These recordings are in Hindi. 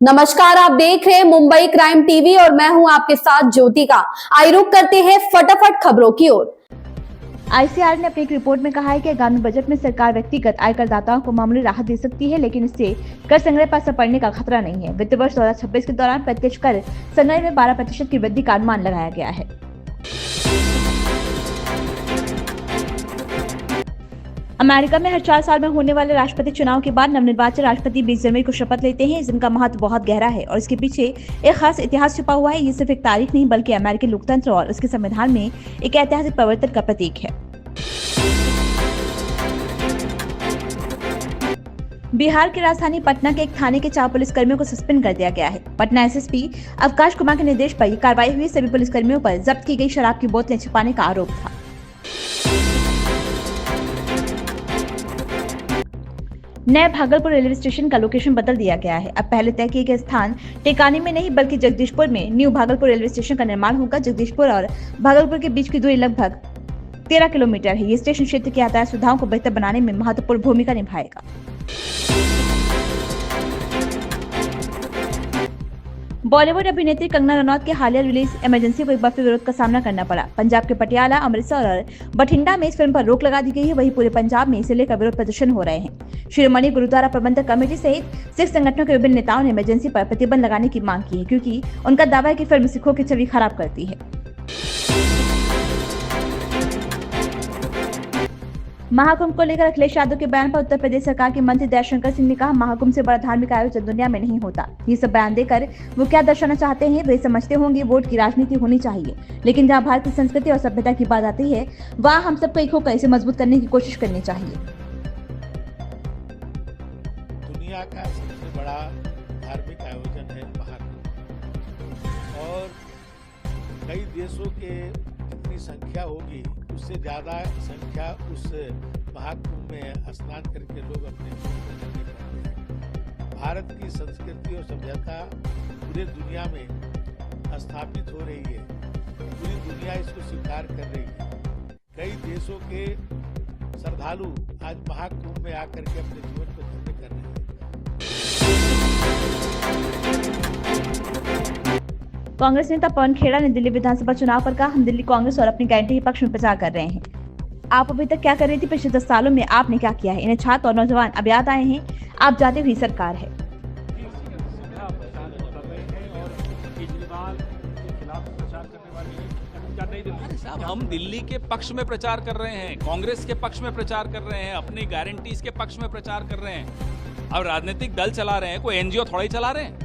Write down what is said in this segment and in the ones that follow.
नमस्कार, आप देख रहे हैं मुंबई क्राइम टीवी और मैं हूं आपके साथ ज्योतिका। आइए रुक करते हैं फटाफट खबरों की ओर। आईसीआर ने अपनी एक रिपोर्ट में कहा है कि आगामी बजट में सरकार व्यक्तिगत आयकरदाताओं को मामूली राहत दे सकती है, लेकिन इससे कर संग्रह पर असर पड़ने का खतरा नहीं है। वित्त वर्ष 2026 के दौरान प्रत्यक्ष कर संग्रह में 12% की वृद्धि का अनुमान लगाया गया है। अमेरिका में हर 4 साल में होने वाले राष्ट्रपति चुनाव के बाद नवनिर्वाचित राष्ट्रपति 20 जनवरी को शपथ लेते हैं। इस दिन का महत्व बहुत गहरा है और इसके पीछे एक खास इतिहास छुपा हुआ है। ये सिर्फ एक तारीख नहीं बल्कि अमेरिकी लोकतंत्र और उसके संविधान में एक ऐतिहासिक परिवर्तन का प्रतीक है। बिहार की राजधानी पटना के एक थाने के 4 पुलिसकर्मियों को सस्पेंड कर दिया गया है। पटना एसएसपी अवकाश कुमार के निर्देश पर यह कार्रवाई हुई। सभी पुलिसकर्मियों पर जब्त की गई शराब की बोतलें छिपाने का आरोप था। नए भागलपुर रेलवे स्टेशन का लोकेशन बदल दिया गया है। अब पहले तय किए गए स्थान टेकानी में नहीं बल्कि जगदीशपुर में न्यू भागलपुर रेलवे स्टेशन का निर्माण होगा। जगदीशपुर और भागलपुर के बीच की दूरी लगभग 13 किलोमीटर है। ये स्टेशन क्षेत्र की यातायात सुविधाओं को बेहतर बनाने में महत्वपूर्ण भूमिका निभाएगा। बॉलीवुड अभिनेत्री कंगना रनौत के हालिया रिलीज इमरजेंसी को एक बार फिर विरोध का सामना करना पड़ा। पंजाब के पटियाला, अमृतसर और बठिंडा में इस फिल्म पर रोक लगा दी गई है। वहीं पूरे पंजाब में इसे लेकर विरोध प्रदर्शन हो रहे हैं। शिरोमणि गुरुद्वारा प्रबंधक कमेटी सहित सिख संगठनों के विभिन्न नेताओं ने इमरजेंसी पर प्रतिबंध लगाने की मांग की है, क्योंकि उनका दावा है कि फिल्म सिखों की छवि खराब करती है। महाकुंभ को लेकर अखिलेश यादव के बयान पर उत्तर प्रदेश सरकार के मंत्री दयाशंकर सिंह ने कहा, महाकुंभ से बड़ा धार्मिक आयोजन दुनिया में नहीं होता। ये सब बयान देकर वो क्या दर्शाना चाहते हैं? वे समझते होंगे वोट की राजनीति होनी चाहिए, लेकिन जहाँ भारत की संस्कृति और सभ्यता की बात आती है वहाँ हम सबको एक होकर इसे मजबूत करने की कोशिश करनी चाहिए। दुनिया का सबसे बड़ा धार्मिक आयोजन है महाकुंभ, और कई देशों के जितनी संख्या होगी उससे ज़्यादा संख्या उस महाकुंभ में स्नान करके लोग अपने करते हैं। भारत की संस्कृति और सभ्यता पूरे दुनिया में स्थापित हो रही है। पूरी दुनिया इसको स्वीकार कर रही है। कई देशों के श्रद्धालु आज महाकुंभ में आकर के अपने जीवन को धन्य कर रहे हैं। कांग्रेस नेता पवन खेड़ा ने दिल्ली विधानसभा चुनाव पर कहा, हम दिल्ली कांग्रेस और अपनी गारंटी के पक्ष में प्रचार कर रहे हैं। आप अभी तक क्या कर रही थी? पिछले 10 सालों में आपने क्या किया है? इन्हें छात्र और नौजवान अब याद आए हैं। आप जाती हुई सरकार है। हम दिल्ली के पक्ष में प्रचार कर रहे हैं, कांग्रेस के पक्ष में प्रचार कर रहे हैं, अपनी गारंटीज के पक्ष में प्रचार कर रहे हैं। अब राजनीतिक दल चला रहे हैं, कोई एनजीओ थोड़ा ही चला रहे हैं।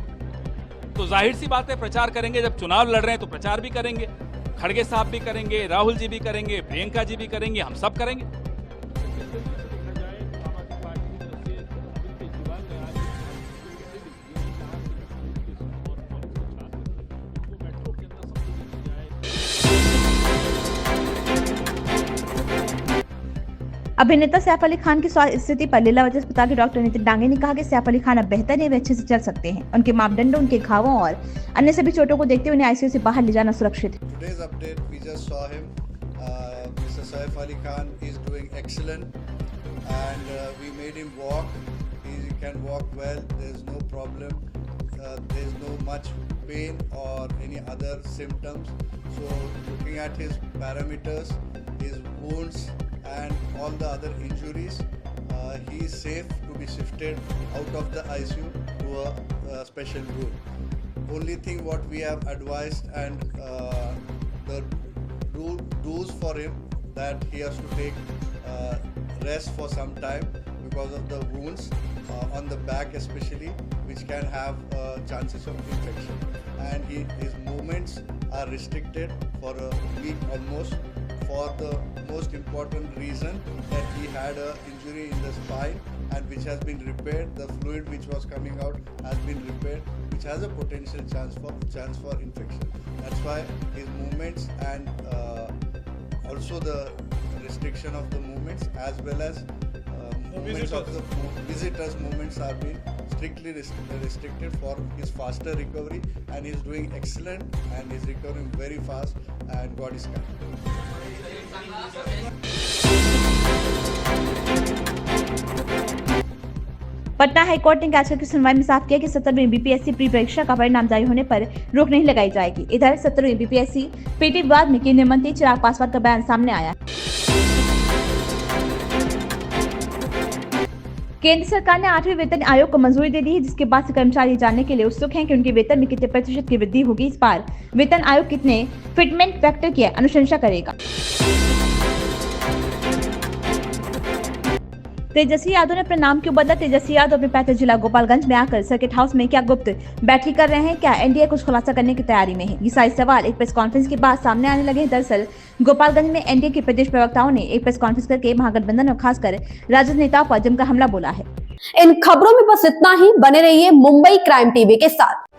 तो जाहिर सी बात है प्रचार करेंगे। जब चुनाव लड़ रहे हैं तो प्रचार भी करेंगे। खड़गे साहब भी करेंगे, राहुल जी भी करेंगे, प्रियंका जी भी करेंगे, हम सब करेंगे। अभिनेता सैफ अली खान की स्वास्थ्य स्थिति पर लीलावती अस्पताल के डॉक्टर नितिन डांगे ने कहा कि सैफ अली खान अब बेहतर है, वे अच्छे से चल सकते हैं। उनके मापदंडों, उनके घावों और अन्य सभी चोटों को देखते हुए उन्हें आईसीयू से बाहर ले जाना सुरक्षित है। Today's update, we just saw him. Mr. Saif Ali Khan is doing excellent, and we made him walk. He can walk well. There's no problem. There's no much pain or any other symptoms. So, looking at his parameters, his wounds, and all the other injuries, he is safe to be shifted out of the ICU to a special room. Only thing what we have advised and the rules for him, that he has to take rest for some time because of the wounds on the back especially, which can have chances of infection, and his movements are restricted for a week almost, for the most important reason that he had an injury in the spine, and which has been repaired. The fluid which was coming out has been repaired, which has a potential chance for infection. That's why his movements and also the restriction of the movements, as well as movements of the visitors' movements are being strictly restricted for his faster recovery, and he is doing excellent and is recovering very fast, and God is kind. Patna high court ने याचिका की सुनवाई में साफ किया कि 17वीं बीपीएससी प्री परीक्षा का परिणाम जारी होने पर रोक नहीं लगाई जाएगी। इधर 17वीं बीपीएससी पीटी विवाद में केंद्रीय मंत्री चिराग पासवान का बयान सामने आया। केंद्र सरकार ने 8वें वेतन आयोग को मंजूरी दे दी है, जिसके बाद से कर्मचारी जानने के लिए उत्सुक हैं कि उनके वेतन में कितने प्रतिशत की वृद्धि होगी। इस बार वेतन आयोग कितने फिटमेंट फैक्टर की अनुशंसा करेगा। तेजस्वी यादव ने अपना नाम क्यों बदला? तेजस्वी यादव अपने पैतृक जिला गोपालगंज में आकर सर्किट हाउस में क्या गुप्त बैठक कर रहे हैं? क्या एनडीए कुछ खुलासा करने की तैयारी में है? ये सारे सवाल एक प्रेस कॉन्फ्रेंस के बाद सामने आने लगे हैं। दरअसल गोपालगंज में एनडीए के प्रदेश प्रवक्ताओं ने एक प्रेस कॉन्फ्रेंस करके महागठबंधन और खासकर राजद नेताओं पर जमकर हमला बोला है। इन खबरों में बस इतना ही। बने रहिए मुंबई क्राइम टीवी के साथ।